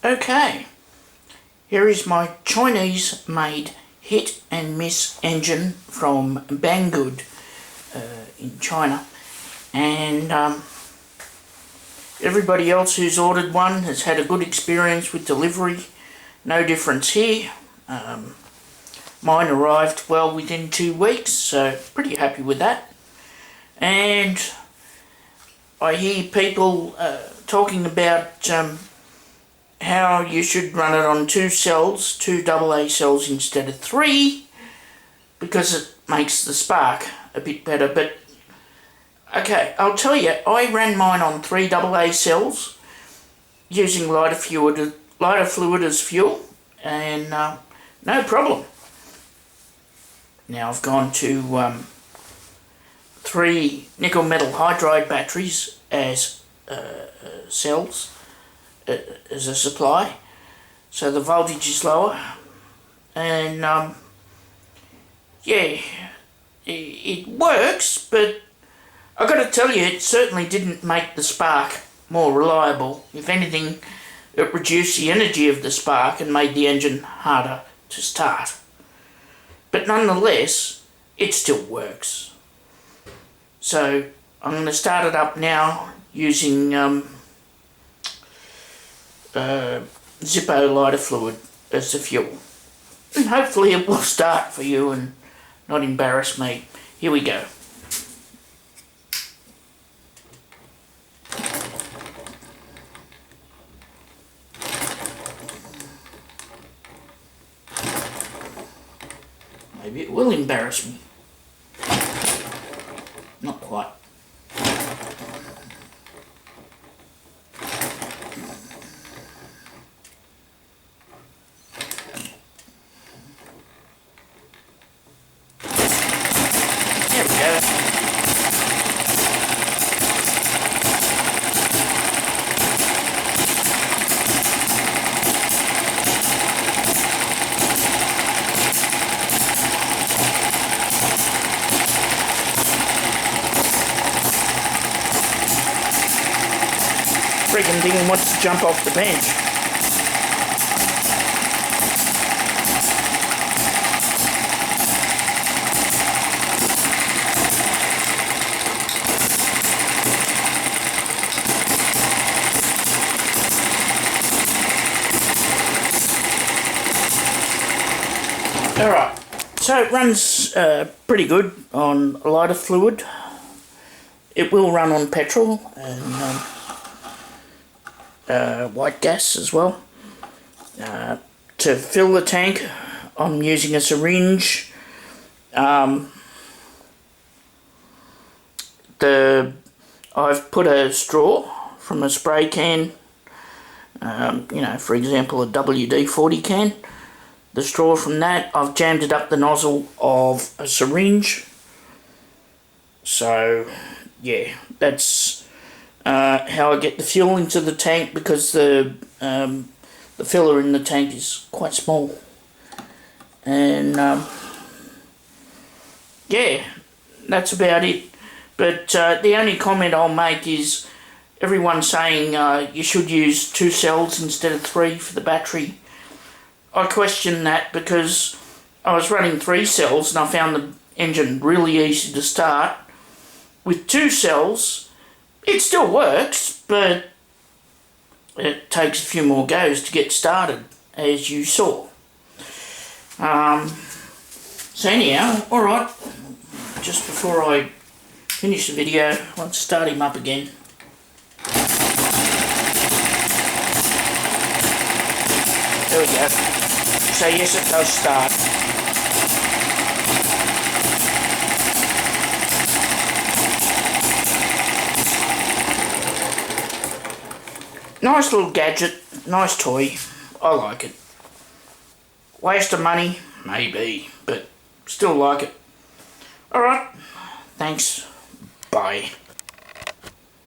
Okay, here is my Chinese made hit and miss engine from Banggood in China, and everybody else who's ordered one has had a good experience with delivery. No difference here. Mine arrived well within 2 weeks, so pretty happy with that. And I hear people talking about how you should run it on 2 cells, 2 AA cells instead of 3, because it makes the spark a bit better. But okay, I'll tell you, I ran mine on 3 AA cells using lighter fluid as fuel, and no problem. Now I've gone to 3 nickel metal hydride batteries as cells as a supply, so the voltage is lower, and yeah, it works, but I've got to tell you, it certainly didn't make the spark more reliable. If anything, it reduced the energy of the spark and made the engine harder to start. But nonetheless, it still works. So I'm going to start it up now using Zippo lighter fluid as the fuel. And hopefully it will start for you and not embarrass me. Here we go. Maybe it will embarrass me. Not quite. There we go. Freaking thing wants to jump off the bench. Alright, so it runs pretty good on lighter fluid. It will run on petrol and white gas as well. To fill the tank, I'm using a syringe. I've put a straw from a spray can, for example a WD-40 can. The straw from that, I've jammed it up the nozzle of a syringe. So yeah, that's how I get the fuel into the tank, because the filler in the tank is quite small. And yeah, that's about it. But the only comment I'll make is everyone's saying you should use 2 cells instead of 3 for the battery. I question that, because I was running 3 cells and I found the engine really easy to start. With 2 cells, it still works, but it takes a few more goes to get started, as you saw. So anyhow, alright, just before I finish the video, let's start him up again. There we go. So yes, it does start. Nice little gadget, nice toy, I like it. Waste of money? Maybe, but still like it. Alright, thanks, bye.